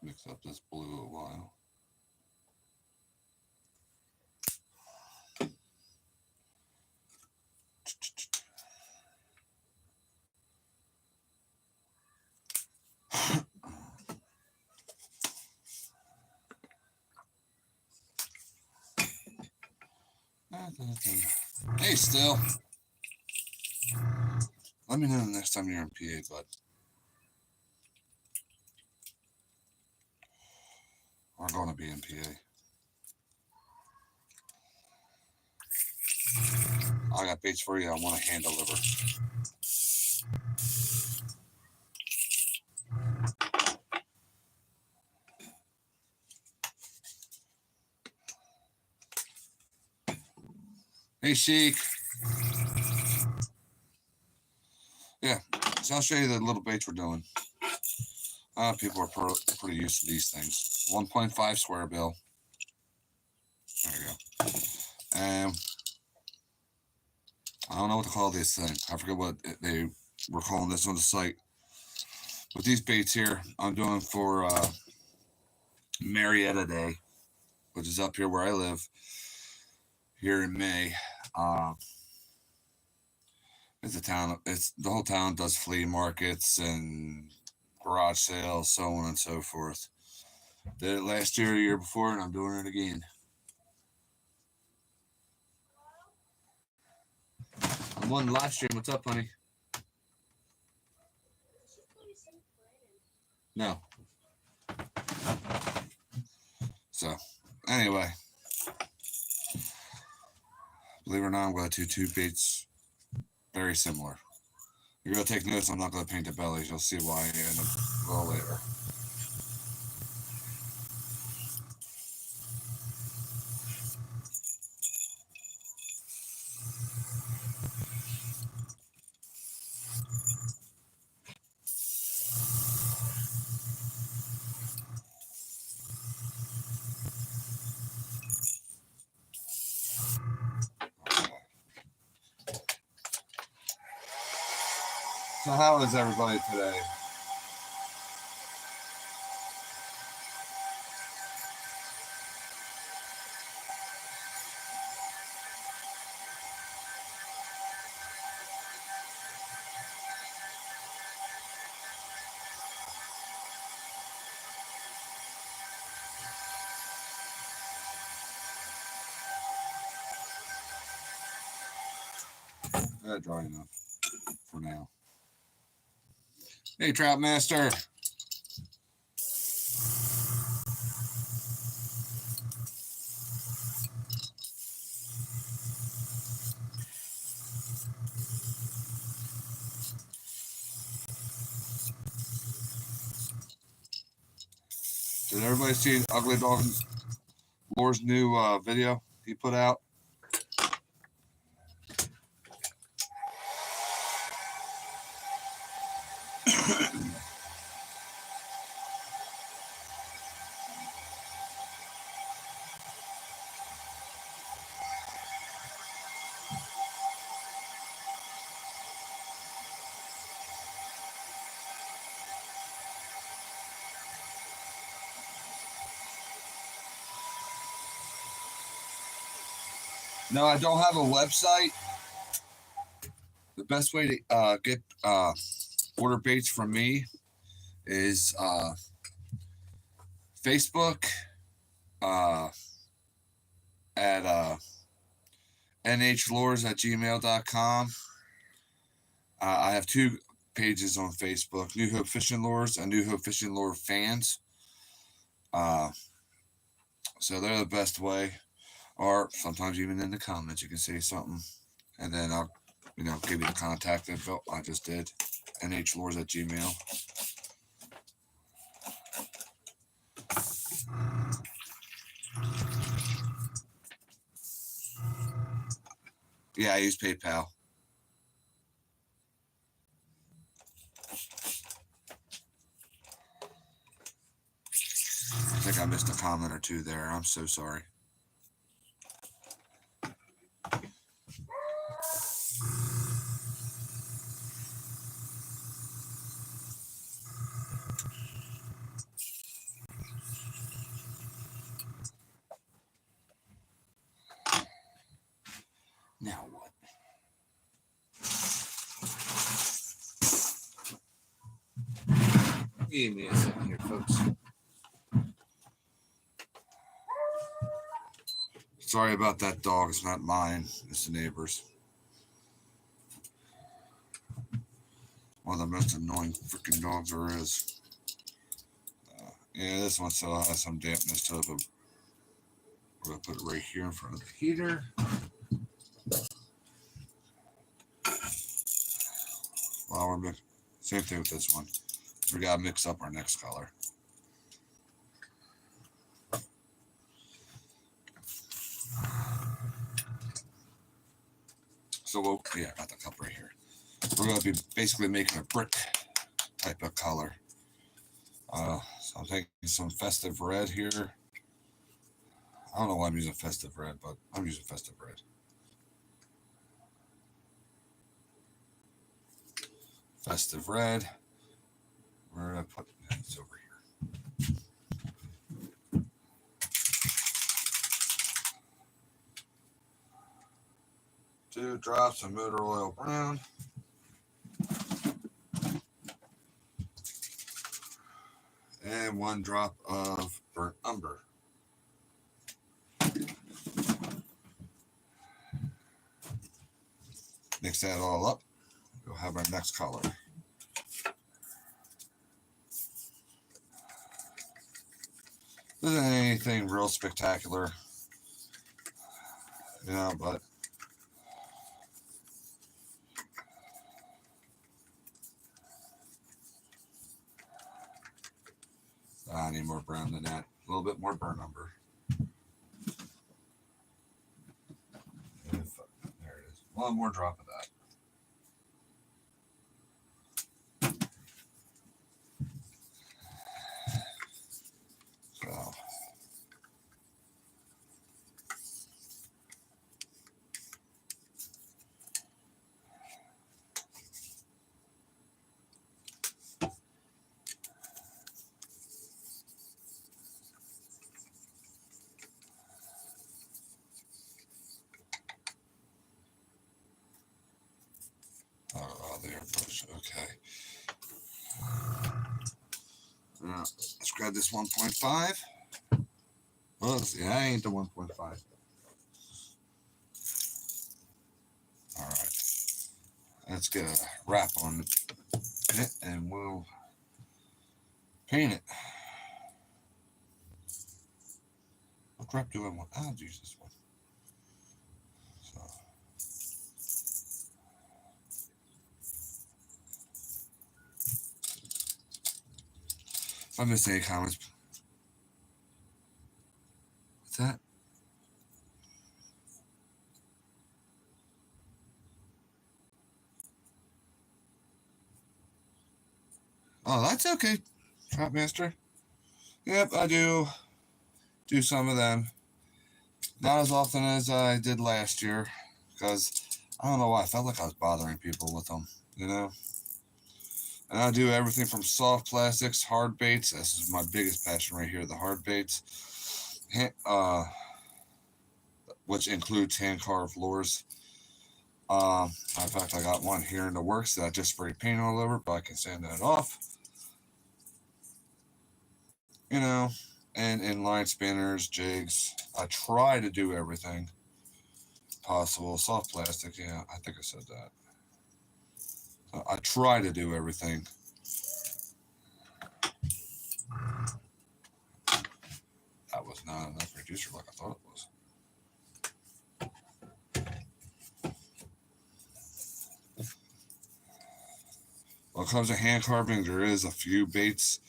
Mix up this blue a while. Hey, still. Let me know the next time you're in PA, bud. We're going to be in PA. I got baits for you. I want to hand deliver. Hey, Sheik. Yeah, so I'll show you the little baits we're doing. People are pretty used to these things. 1.5 square bill. There you go. And I don't know what to call this thing. I forget what they were calling this on the site. But these baits here, I'm doing for Marietta Day, which is up here where I live, here in May. It's a town. It's the whole town does flea markets and garage sales, so on and so forth. Did it last year, the year before, and I'm doing it again. I'm on the live stream. What's up, honey? No. So, anyway, believe it or not, I'm going to do two baits very similar. You're going to take notice. I'm not going to paint the bellies. You'll see why in a little later. So how is everybody today? Dry enough for now. Hey, Trout Master. Did everybody see Ugly Dog Moore's new video he put out? No, I don't have a website. The best way to get order baits from me is Facebook at nhlures@gmail.com. I have two pages on Facebook, New Hope Fishing Lures and New Hope Fishing Lure Fans. So they're the best way. Or sometimes even in the comments you can say something, and then I'll give you the contact info. I just did nhlures@gmail. Yeah, I use PayPal. I think I missed a comment or two there. I'm so sorry. Give me a second here, folks. Sorry about that dog. It's not mine. It's the neighbor's. One of the most annoying freaking dogs there is. Yeah, this one still has some dampness to it, but we're going to put it right here in front of the heater. Well, we're mixing. Same thing with this one. We got to mix up our next color. So, yeah, I got the cup right here. We're going to be basically making a brick type of color. So I'm taking some festive red here. I don't know why I'm using festive red, but I'm using festive red. Festive red. Where did I put it? It's over here. 2 drops of motor oil brown. And 1 drop of burnt umber. Mix that all up. We'll have our next color. This isn't anything real spectacular, you know, but I need more brown than that. A little bit more burnt umber. There it is. 1 more drop of that. So, the airbrush. Okay. Now, let's grab this 1.5. Well, see, I ain't the 1.5. All right. Let's get a wrap on it and we'll paint it. What crap do I want? I'll use this one. So. If I missed any comments, what's that? Oh, that's okay, Trap Master. Yep, I do some of them. Not as often as I did last year, because I don't know why. I felt like I was bothering people with them, you know? And I do everything from soft plastics, hard baits. This is my biggest passion right here, the hard baits. Which includes hand-carved lures. In fact, I got one here in the works that I just spray paint all over, but I can sand that off. You know, and inline spinners, jigs. I try to do everything possible. Soft plastic, yeah, I think I said that. So I try to do everything. That was not enough reducer like I thought it was. When it comes to hand carving, there is a few baits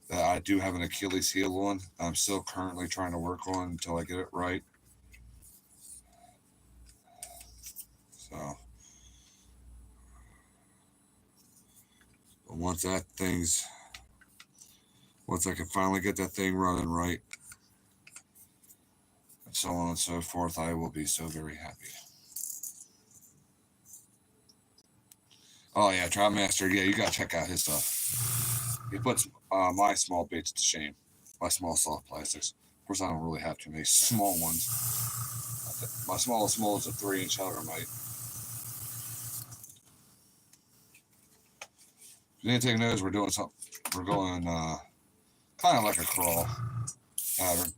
that I do have an Achilles heel on. I'm still currently trying to work on until I get it right. So, but once I can finally get that thing running right, and so on and so forth, I will be so very happy. Oh yeah, Trout Master, yeah, you gotta check out his stuff. He puts my small baits to shame. My small soft plastics. Of course, I don't really have too many small ones. My smallest is a 3-inch hellramite. If you didn't take notice, we're doing something. We're going kind of like a crawl pattern.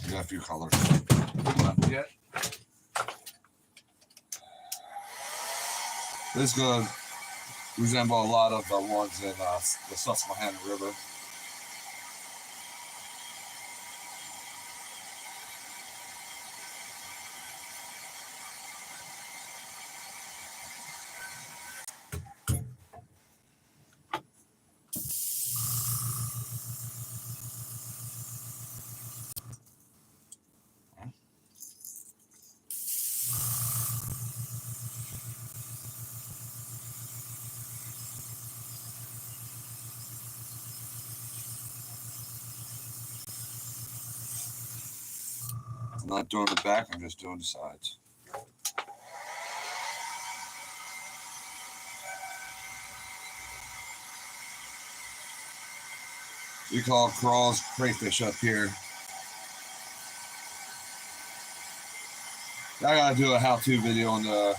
We got a few colors left yet. This is going to resemble a lot of the ones in the Susquehanna River. I'm not doing the back, I'm just doing the sides. We call crawls crayfish up here. I gotta do a how-to video on the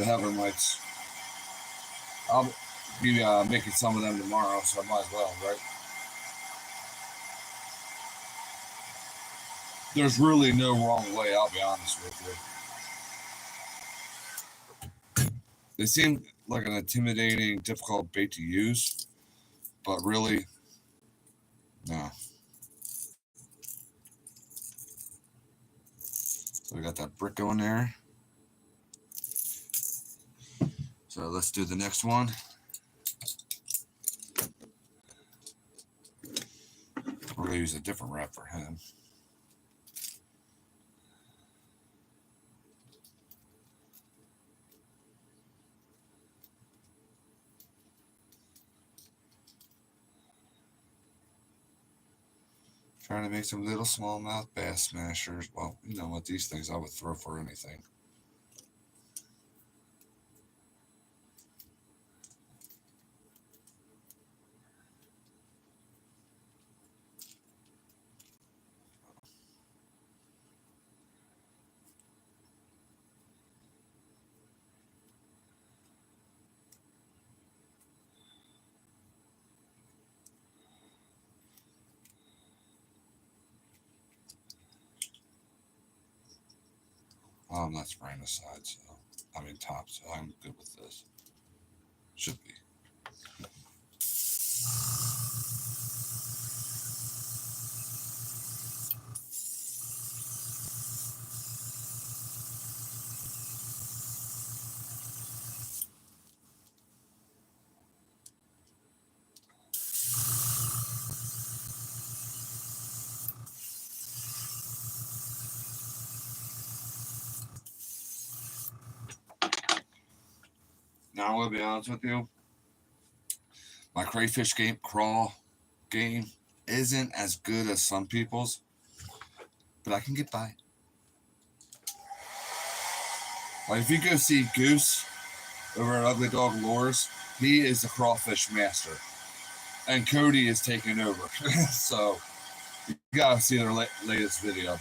heaven mites. I'll be making some of them tomorrow, so I might as well, right? There's really no wrong way, I'll be honest with you. They seem like an intimidating, difficult bait to use, but really, no. So we got that brick going there. So let's do the next one. We're gonna use a different wrap for him. Trying to make some little smallmouth bass smashers. Well, you know what, these things I would throw for anything. Well, I'm not spraying the sides, so I mean top, so I'm good with this. Should be. Now, I will be honest with you. My crayfish game, crawl game, isn't as good as some people's, but I can get by. Like if you go see Goose over at Ugly Dog Lures, he is the crawfish master, and Cody is taking over. So you gotta see their latest video.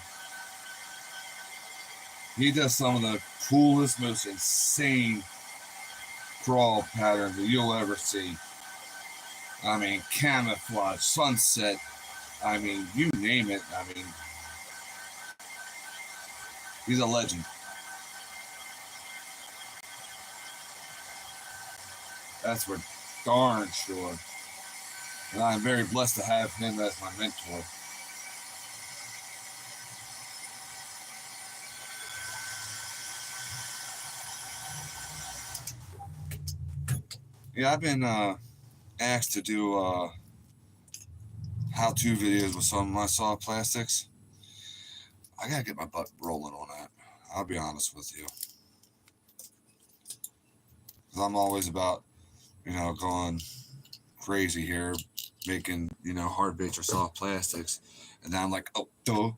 He does some of the coolest, most insane crawl patterns that you'll ever see. I mean, camouflage, sunset, I mean, you name it. I mean, he's a legend. That's for darn sure. And I'm very blessed to have him as my mentor. Yeah, I've been asked to do how-to videos with some of my soft plastics. I gotta get my butt rolling on that. I'll be honest with you. 'Cause I'm always about, going crazy here, making, hard baits or soft plastics. And now I'm like, oh, duh.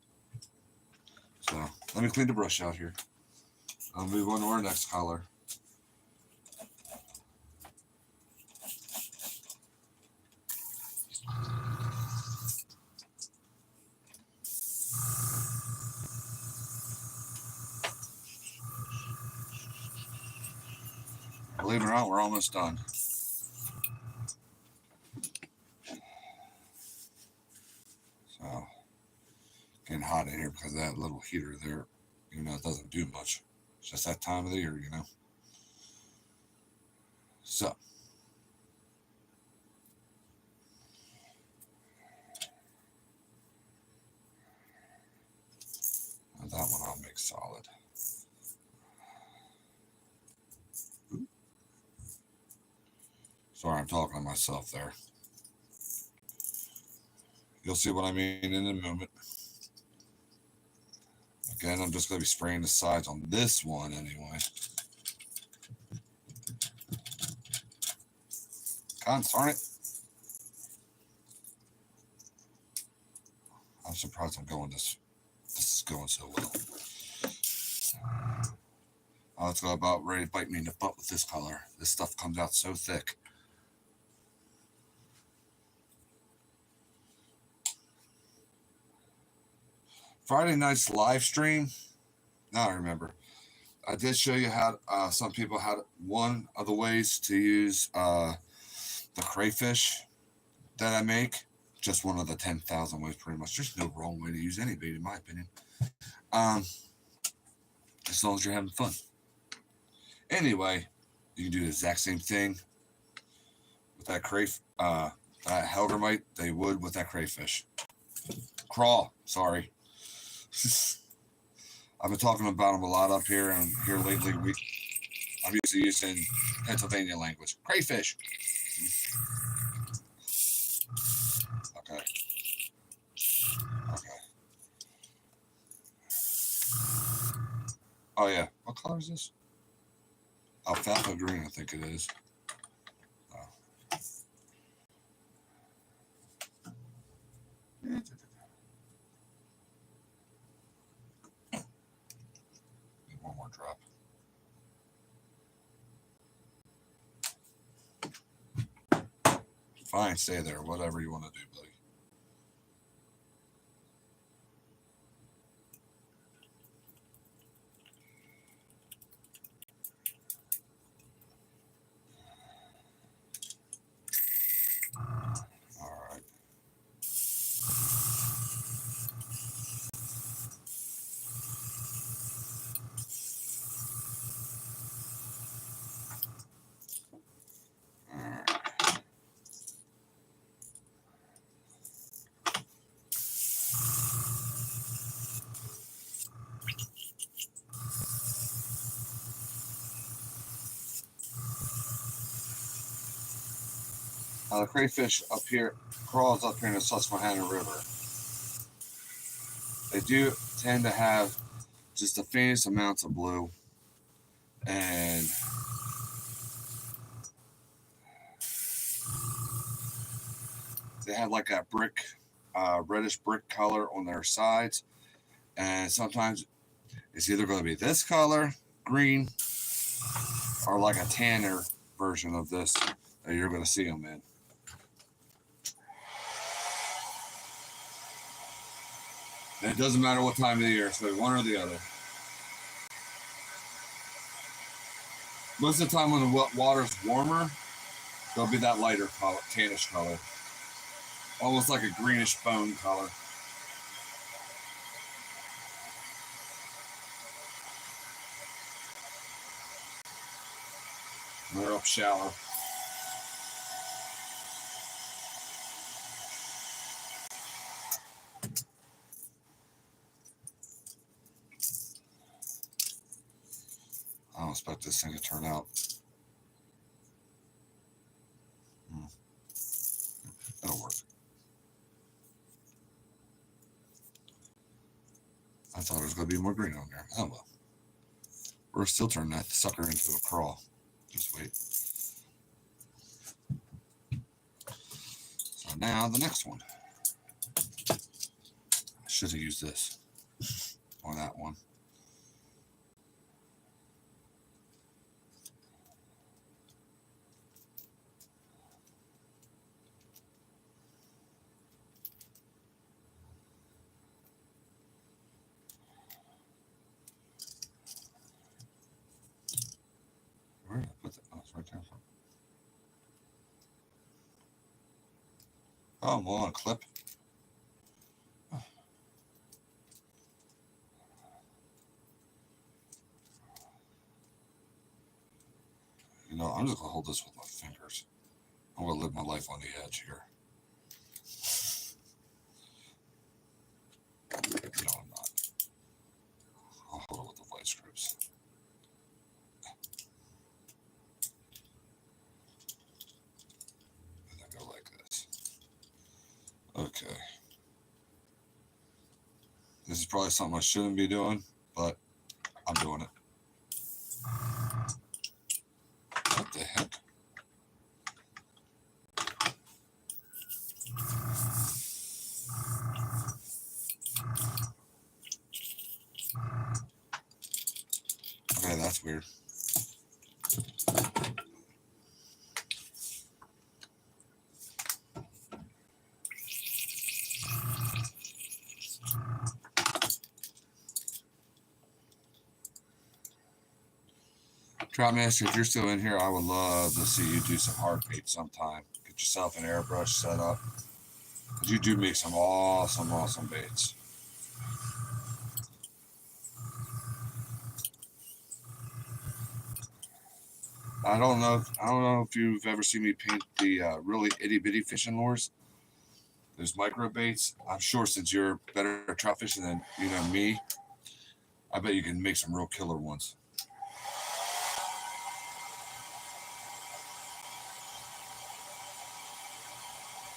So let me clean the brush out here. I'll move on to our next color. believe it or not, we're almost done. So, getting hot in here because of that little heater there. Even though it doesn't do much. It's just that time of the year, you know. So, that one I'll make solid. Sorry, I'm talking to myself there. You'll see what I mean in a moment. Again, I'm just going to be spraying the sides on this one anyway. God darn it. I'm surprised I'm going this is going so well. Oh, it's about ready to bite me in the butt with this color. This stuff comes out so thick. Friday night's live stream. Now I remember. I did show you how some people had one of the ways to use the crayfish that I make. Just one of the 10,000 ways, pretty much. There's no wrong way to use any bait, in my opinion. As long as you're having fun. Anyway, you can do the exact same thing with that that hellgrammite they would with that crayfish. Crawl, sorry. I've been talking about them a lot up here, and here lately I'm used to using Pennsylvania language. Crayfish. Okay. Oh yeah. What color is this? Alfalfa green, I think it is. Oh. Need one more drop. Fine, stay there. Whatever you want to do, buddy. All right. The crayfish up here crawls up here in the Susquehanna River. They do tend to have just the faintest amounts of blue, and they have like a reddish brick color on their sides, and sometimes it's either going to be this color, green, or like a tanner version of this that you're going to see them in. And it doesn't matter what time of the year, so one or the other. Most of the time when the water's warmer, there'll be that lighter color, tannish color. Almost like a greenish bone color. And they're up shallow. I don't expect this thing to turn out. That'll work. I thought there was going to be more green on there. Oh well. We're still turning that sucker into a crawl. Just wait. So now the next one. I should have used this on that one. Where did I put that? Oh, it's right Oh, I'm on a clip. You know, I'm just gonna hold this with my fingers. I'm gonna live my life on the edge here. No, I'm not. I'll hold it with the vice grips. And then go like this. Okay. This is probably something I shouldn't be doing, but I'm doing it. What the heck? Okay, that's weird. Troutmaster, if you're still in here, I would love to see you do some hard bait sometime. Get yourself an airbrush set up. Because you do make some awesome baits. I don't know if you've ever seen me paint the really itty bitty fishing lures. Those micro baits. I'm sure since you're better at trout fishing than me, I bet you can make some real killer ones.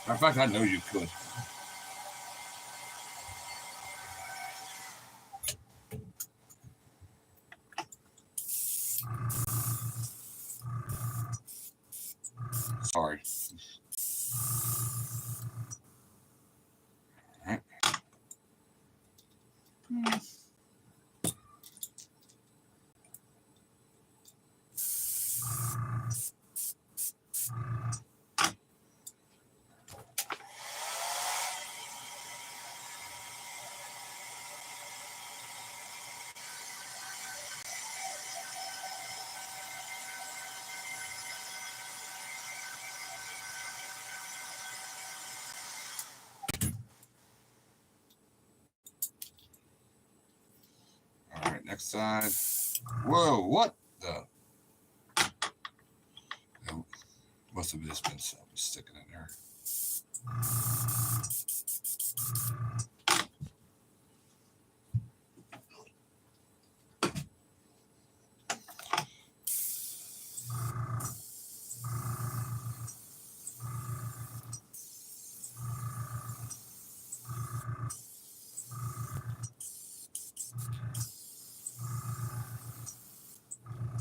Matter of fact, I know you could. Sorry. All right. All right, next side. Whoa, what the? Must have just been something sticking in there.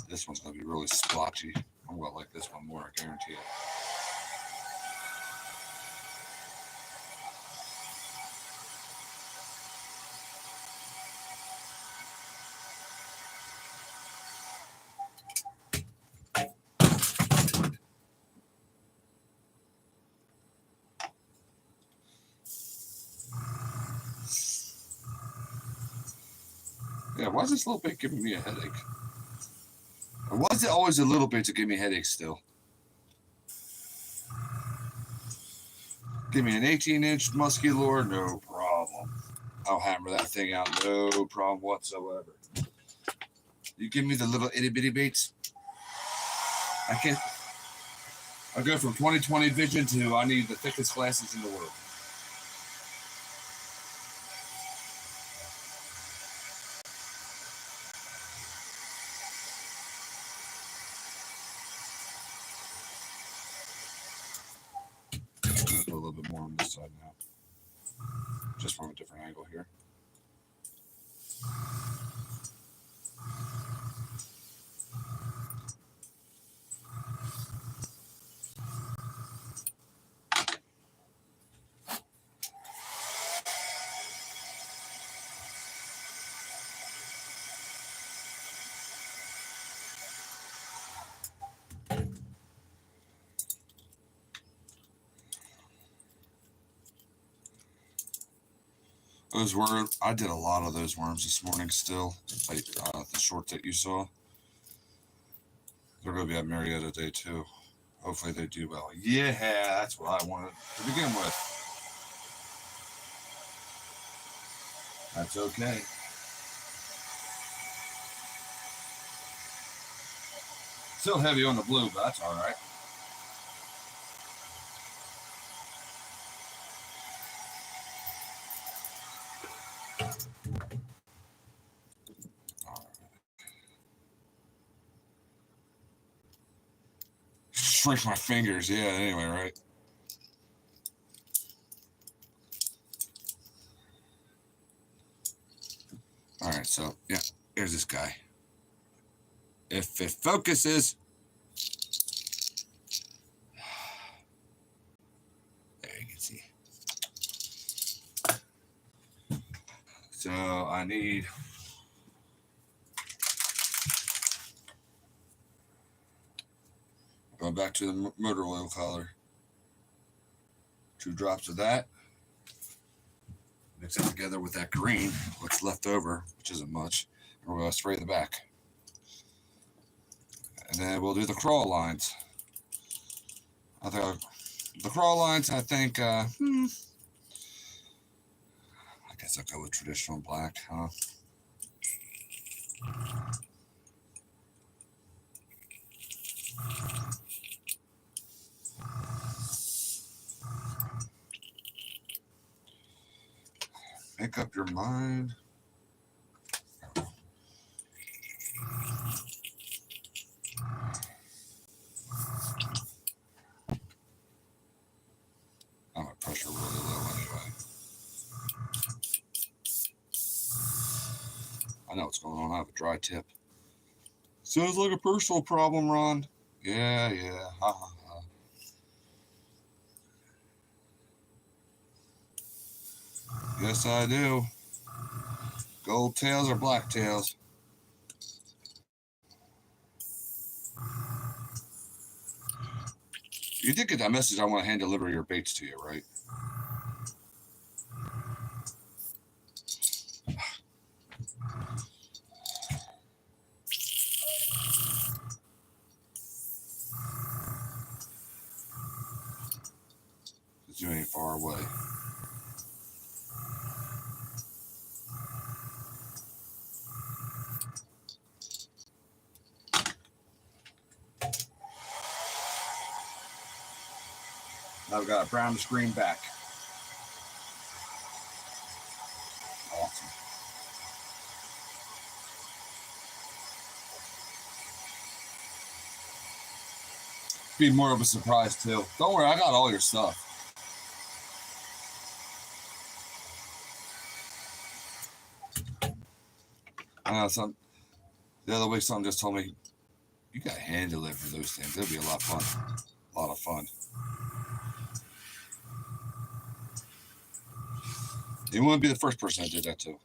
This one's going to be really splotchy. I'm going to like this one more, I guarantee it. Yeah, why is this little bit giving me a headache? Or why is it always a little bit to give me headaches still? Give me an 18-inch musky lure, no problem. I'll hammer that thing out, no problem whatsoever. You give me the little itty bitty baits, I can't. I go from 20/20 vision to I need the thickest glasses in the world. Put a little bit more on this side now, just from a different angle here. Those worms, I did a lot of those worms this morning still. Like the short that you saw. They're going to be at Marietta Day too. Hopefully they do well. Yeah, that's what I wanted to begin with. That's okay. Still heavy on the blue, but that's all right. Shrink my fingers. Yeah, anyway, right? All right, so, yeah, here's this guy. If it focuses... There you can see. So, I need... Going back to the motor oil color. 2 drops of that. Mix it together with that green, what's left over, which isn't much. And we're going to spray the back. And then we'll do the crawl lines. I think the crawl lines, I think, I guess I'll go with traditional black, huh? Make up your mind. I'm at pressure really low anyway. I know what's going on. I have a dry tip. Sounds like a personal problem, Ron. Yeah. Ha ha ha. Yes, I do. Gold tails or black tails? You did get that message. I want to hand deliver your baits to you, right? Because you ain't far away. Now we've got a brown screen back. Awesome. Be more of a surprise too. Don't worry, I got all your stuff. I know the other week someone just told me, you got hand deliver those things. It'll be a lot of fun. A lot of fun. You wouldn't be the first person that did that too.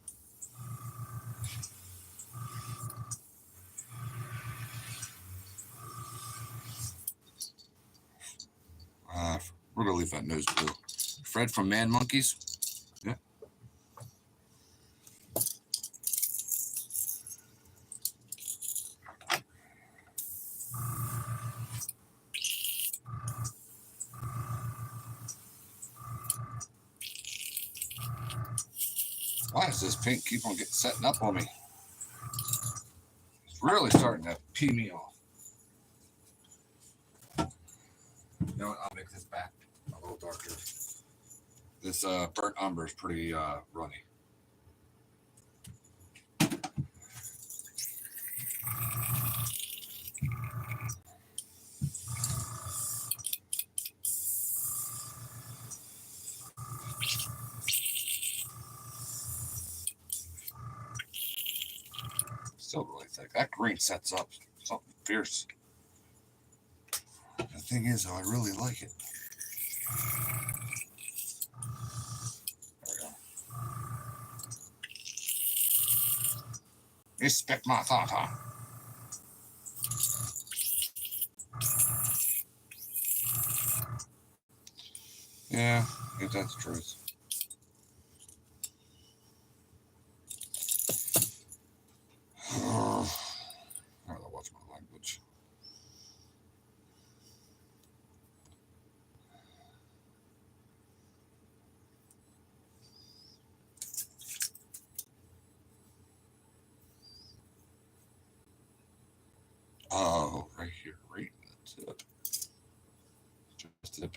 We're gonna leave that nose blue. Fred from Man Monkeys. Yeah. Why does this pink keep on setting up on me? It's really starting to pee me off. You know what? I'll make this back a little darker. This burnt umber is pretty runny. Still really thick. That green sets up something fierce. The thing is, though, I really like it. There we go. Respect my thought, huh? Yeah, I guess that's the truth. I gotta watch my language. here, right in the tip. Just tip.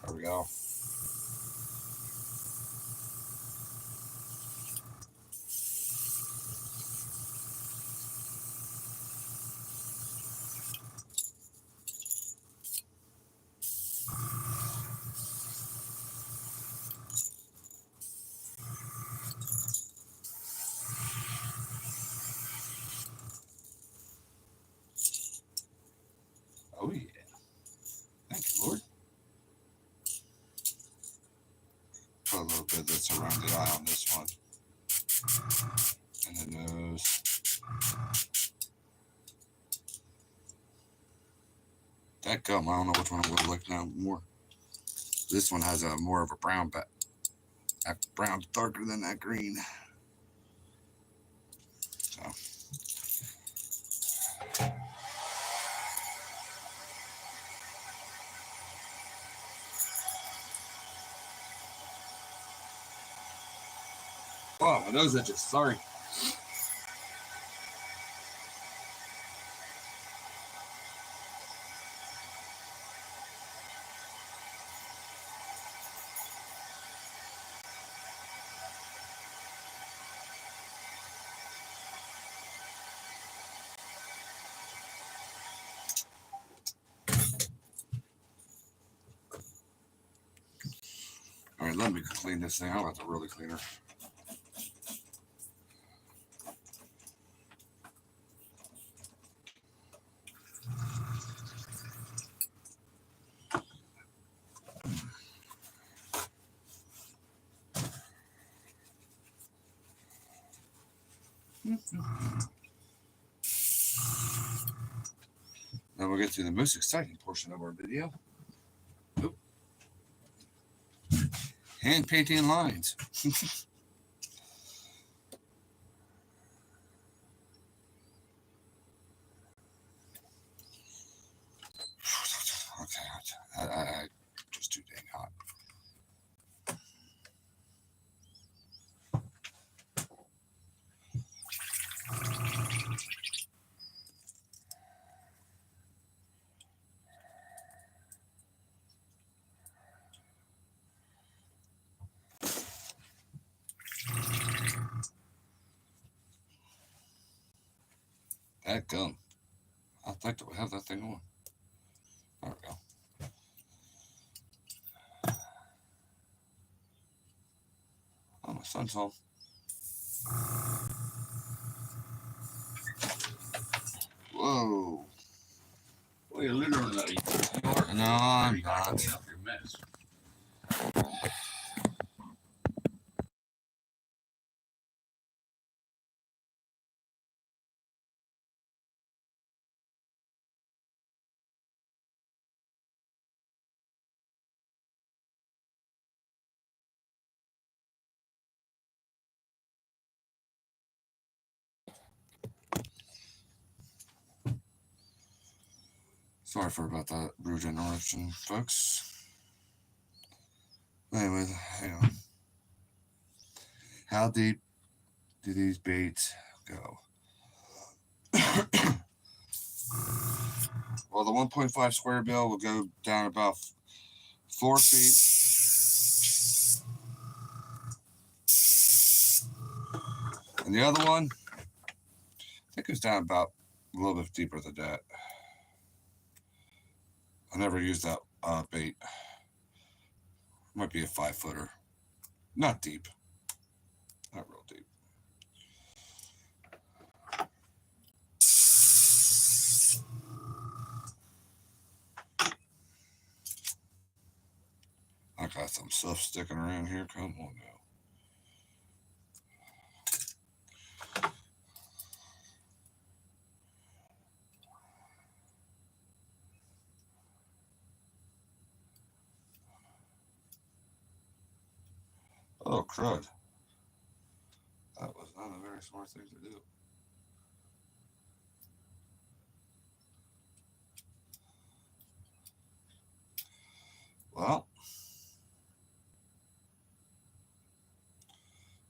There we go. Oh yeah. Thank you, Lord. Put a little bit that's around the eye on this one. And the nose. That gum, I don't know which one I would like now more. This one has a more of a brown, but that brown's darker than that green. So. Oh, my nose itches. Sorry. All right, let me clean this thing. I'll have to really clean her. Now we'll get to the most exciting portion of our video. Oop. Hand painting lines. Okay, I just too dang hot. That gum. I think that we have that thing on. There we go. Oh, my son's home. Whoa. Well, you're literally. No, I'm not. Your mess. Sorry for about that rude interruption, folks. Anyway, hang on. How deep do these baits go? Well, the 1.5 square bill will go down about 4 feet. And the other one, I think it's down about a little bit deeper than that. I never used that bait. Might be a 5-footer. Not deep. Not real deep. I got some stuff sticking around here. Come on now. Oh, crud. That was not a very smart thing to do. Well,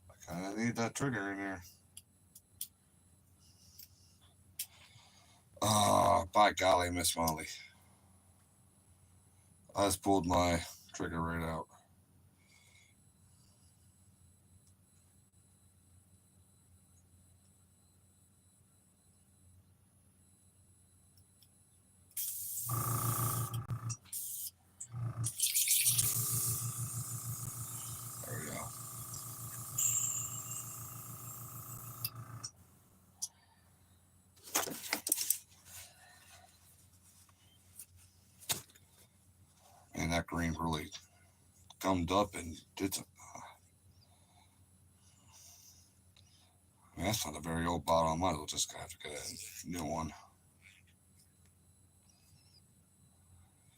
I kind of I need that trigger in here. Oh, by golly, Miss Molly. I just pulled my trigger right out. There we go. And that green really gummed up and did some. I mean, that's not a very old bottle. I might as well just have to get a new one.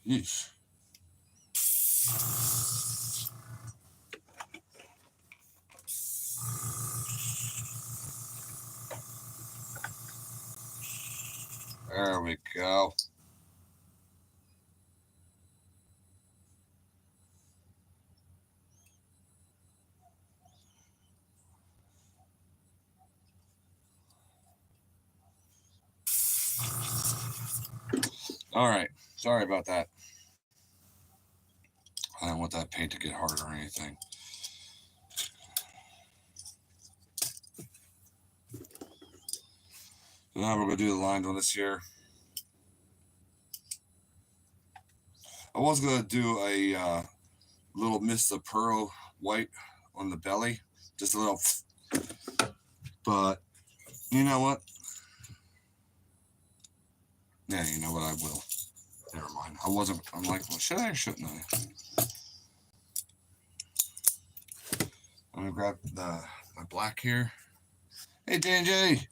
Yeesh. There we go. All right. Sorry about that. I don't want that paint to get hard or anything. So now we're going to do the lined on this here. I was going to do a little mist of pearl white on the belly. Just a little. But you know what? Yeah, you know what? I will. Never mind. I'm like, well, should I or shouldn't I? I'm going to grab my black here. Hey, DJ.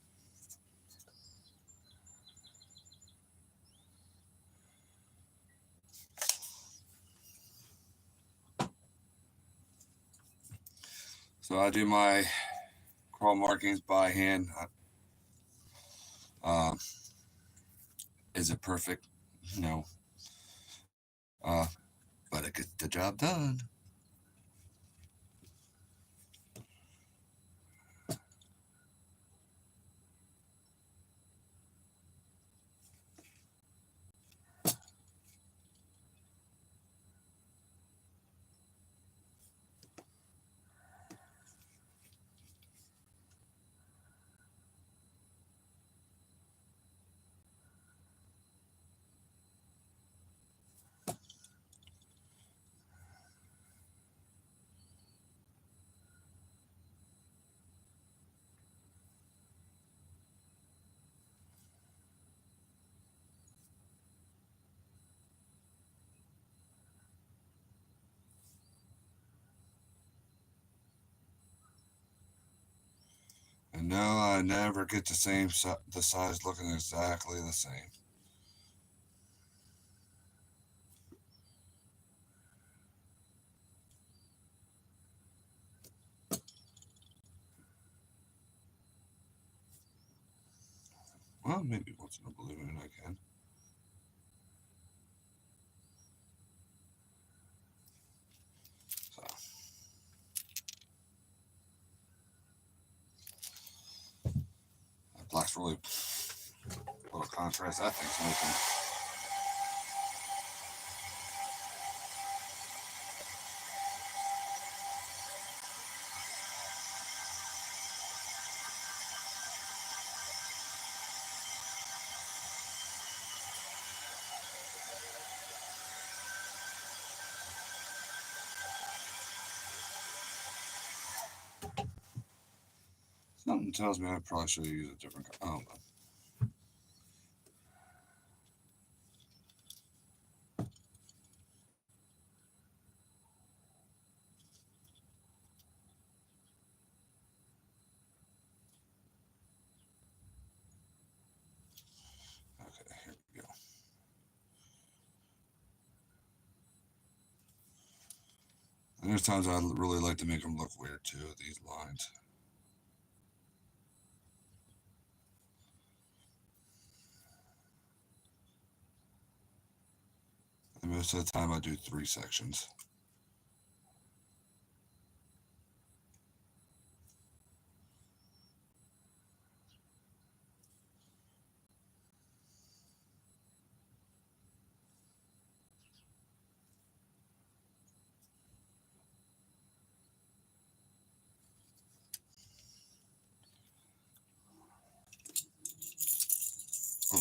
So I do my crawl markings by hand. Is it perfect? No. But it gets the job done. And no, I never get the size looking exactly the same. Well, maybe once in a blue moon I can. So. That black's really a little contrast. That thing's making. Something tells me I probably should have used a different color. Oh, well. Okay, here we go. And there's times I really like to make them look weird too, these lines. And most of the time I do 3 sections.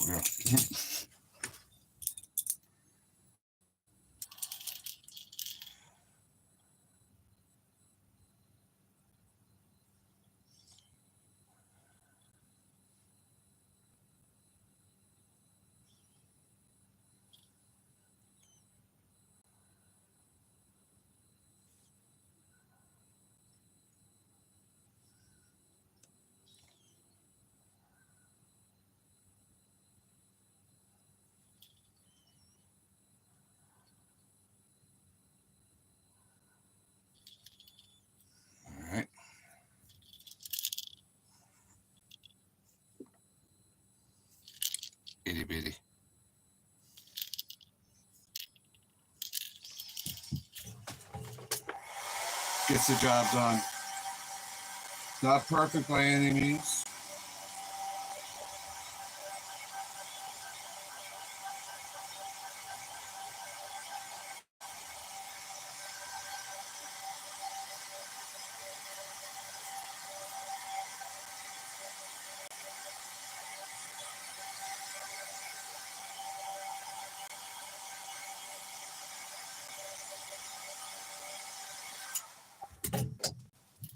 Yeah. All right. Itty bitty. Gets the job done. Not perfect by any means.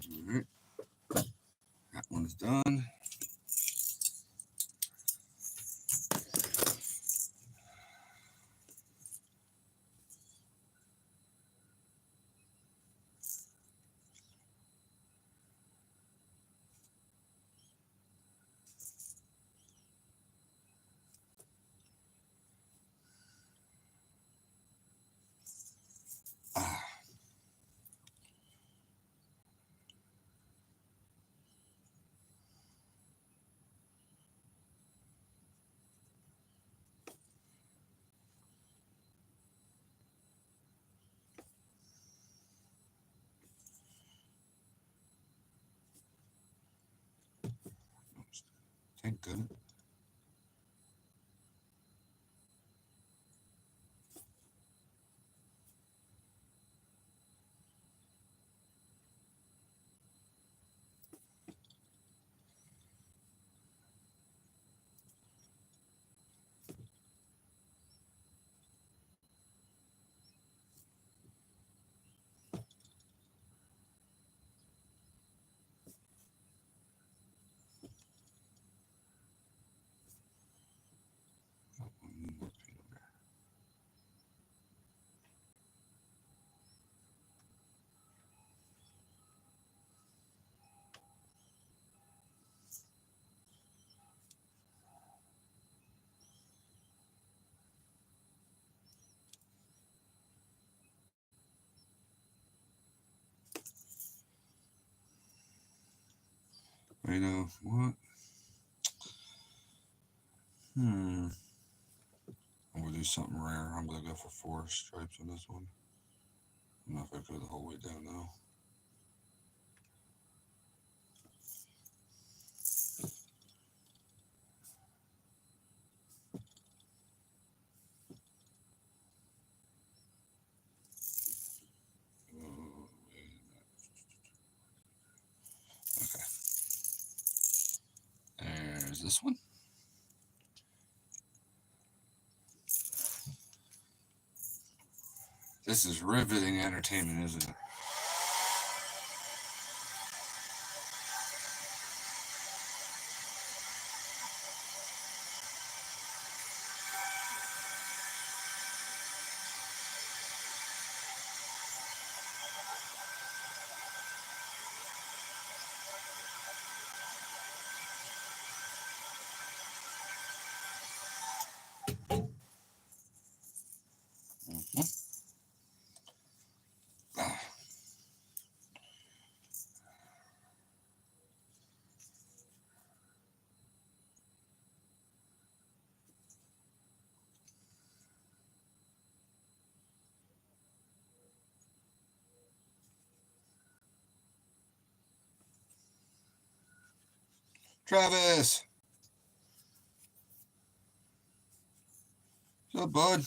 All right. That one's done. Ah, thank goodness. You know what? I'm gonna do something rare. I'm gonna go for 4 stripes on this one. I don't know if I go the whole way down now. Oh, wait a minute. Okay. There's this one. This is riveting entertainment, isn't it? Mhm. Ah, Travis, what's up, bud?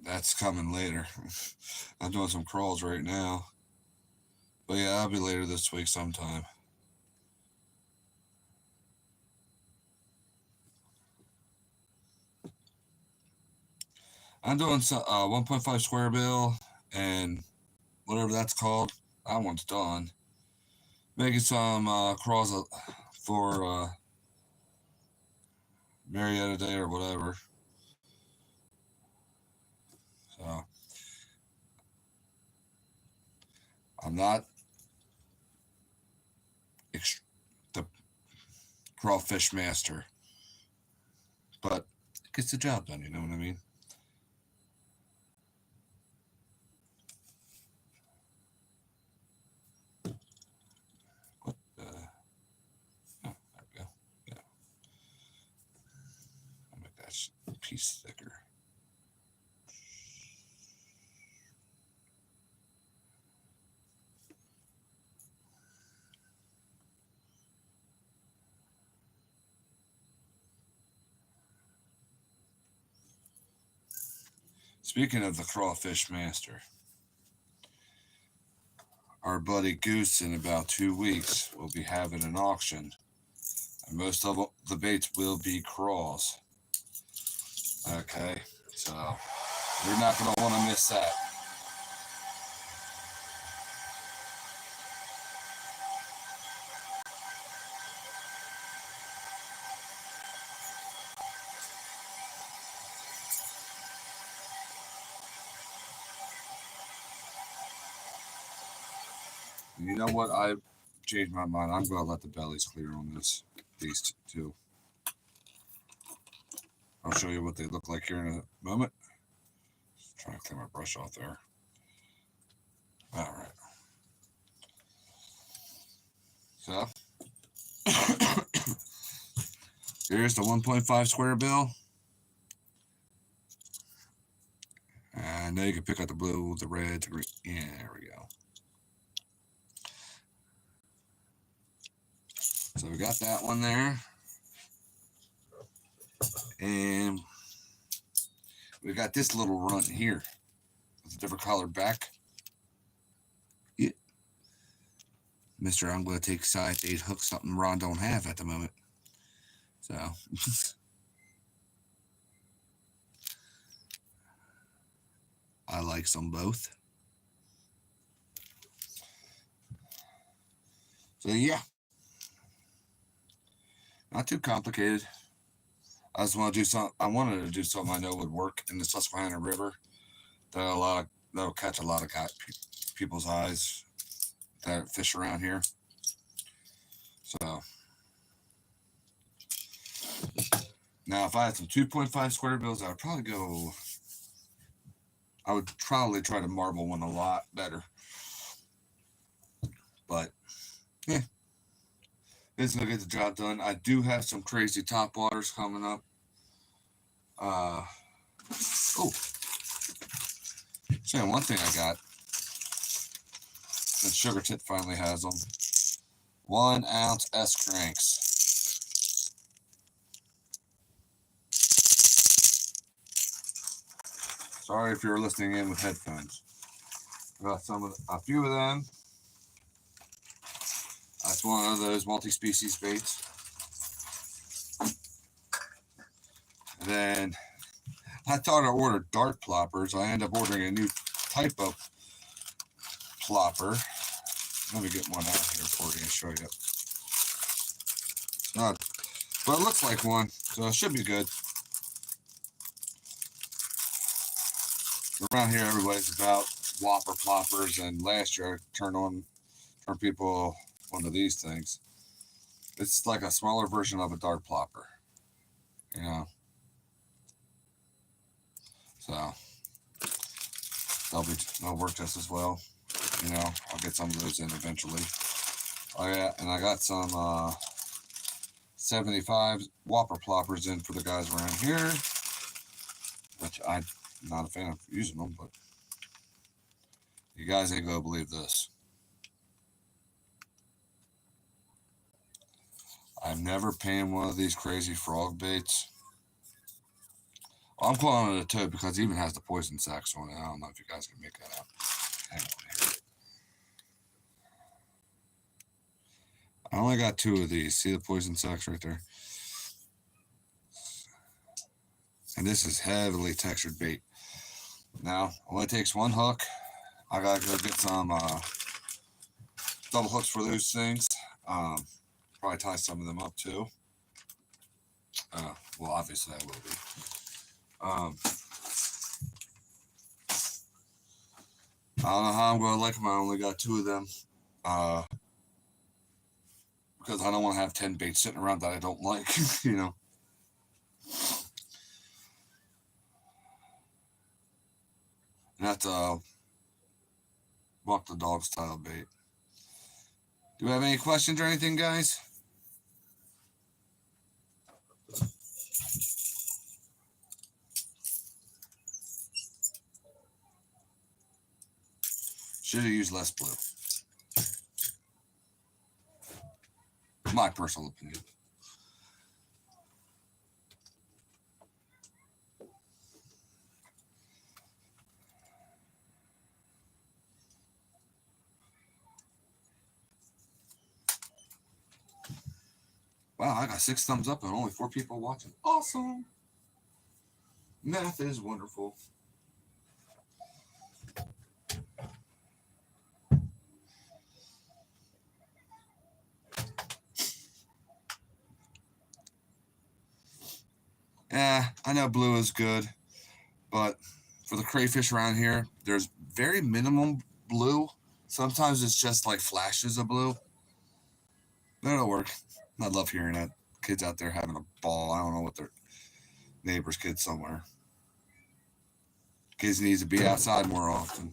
That's coming later. I'm doing some crawls right now. But yeah, I'll be later this week sometime. I'm doing some 1.5 square bill and whatever that's called. That one's done. Making some crawls for Marietta Day or whatever. So I'm not the crawfish master, but it gets the job done. You know what I mean? What? Oh, there we go. Yeah, I'll make that piece thicker. Speaking of the crawfish master, our buddy Goose in about 2 weeks will be having an auction, and most of the baits will be crawls. Okay, so you're not going to want to miss that. You know what? I changed my mind. I'm going to let the bellies clear on these two. I'll show you what they look like here in a moment. Just trying to clear my brush off there. All right. So here's the 1.5 square bill. And now you can pick out the blue, the red, the green. Yeah, there we go. So we got that one there. And we got this little runt here with a different colored back. Yeah. Mister, I'm going to take side bait hook, something Ron don't have at the moment. So I like some both. So yeah, not too complicated. I just want to do something. I wanted to do something I know would work in the Susquehanna River. That'll catch a lot of people's eyes that fish around here. So now, if I had some 2.5 square bills, I would probably try to marble one a lot better. But yeah, it's gonna get the job done. I do have some crazy top waters coming up. Oh, so one thing I got, the Sugar Tip finally has them. 1 ounce S cranks. Sorry if you're listening in with headphones. Got a few of them. That's one of those multi-species baits. And then I thought I ordered dart ploppers. I ended up ordering a new type of plopper. Let me get one out here for you and show you. But it looks like one, so it should be good. Around here, everybody's about whopper ploppers, and last year I turned people onto these things. It's like a smaller version of a dart plopper, you know. So they'll work just as well. You know, I'll get some of those in eventually. Oh yeah, and I got some 75 whopper ploppers in for the guys around here, which I'm not a fan of using them, but you guys ain't gonna believe this. I've never panned one of these crazy frog baits. Well, I'm calling it a toad because it even has the poison sacs on it. I don't know if you guys can make that out. Hang on here. I only got 2 of these. See the poison sacs right there? And this is heavily textured bait. Now, only takes 1 hook. I gotta go get some double hooks for those things. Probably tie some of them up too. Well, obviously I will be. I don't know how I'm gonna like them. I only got 2 of them. Because I don't want to have 10 baits sitting around that I don't like, you know. And that's walk the dog style bait. Do we have any questions or anything, guys? Should have used less blue. My personal opinion. Wow, I got 6 thumbs up and only 4 people watching. Awesome. Math is wonderful. Yeah, I know blue is good, but for the crayfish around here, there's very minimum blue. Sometimes it's just like flashes of blue. But it'll work. I love hearing that. Kids out there having a ball. I don't know what their neighbor's kids somewhere. Kids need to be outside more often.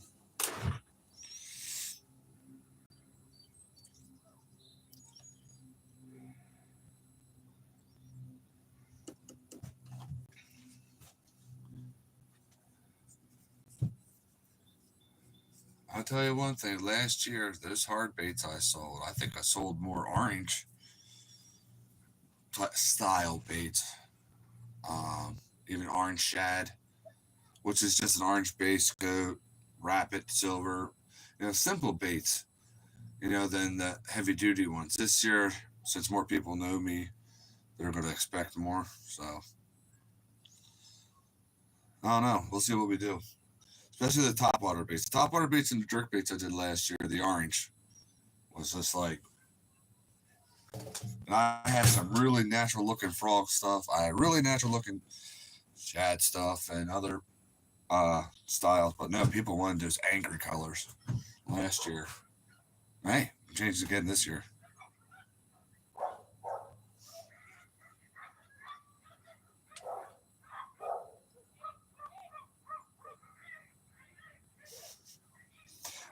I'll tell you one thing. Last year, those hard baits I sold, I think I sold more orange style baits. Even orange shad, which is just an orange base, goat, rapid, silver, simple baits, than the heavy duty ones. This year, since more people know me, they're going to expect more. So, I don't know. We'll see what we do. Especially the topwater baits. The topwater baits and the jerk baits I did last year, the orange was just like, and I had some really natural looking frog stuff. I had really natural looking shad stuff and other styles, but no, people wanted those angry colors last year. Hey, changed again this year.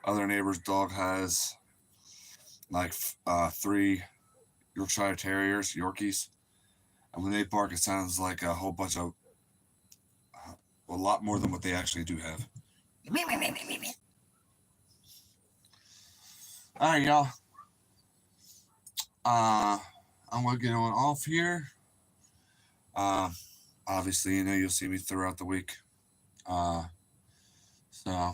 Other neighbor's dog has like 3 Yorkshire Terriers, Yorkies, and when they bark, it sounds like a whole bunch of a lot more than what they actually do have. All right, y'all. I'm gonna get on off here. Obviously, you'll see me throughout the week. So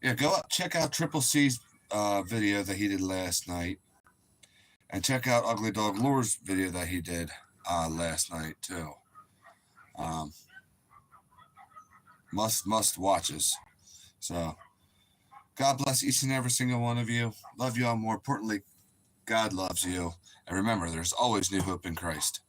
yeah, go up, check out Triple C's video that he did last night, and check out Ugly Dog Lure's video that he did last night too. Must watches. So God bless each and every single one of you. Love you all. More importantly, God loves you. And remember, there's always new hope in Christ.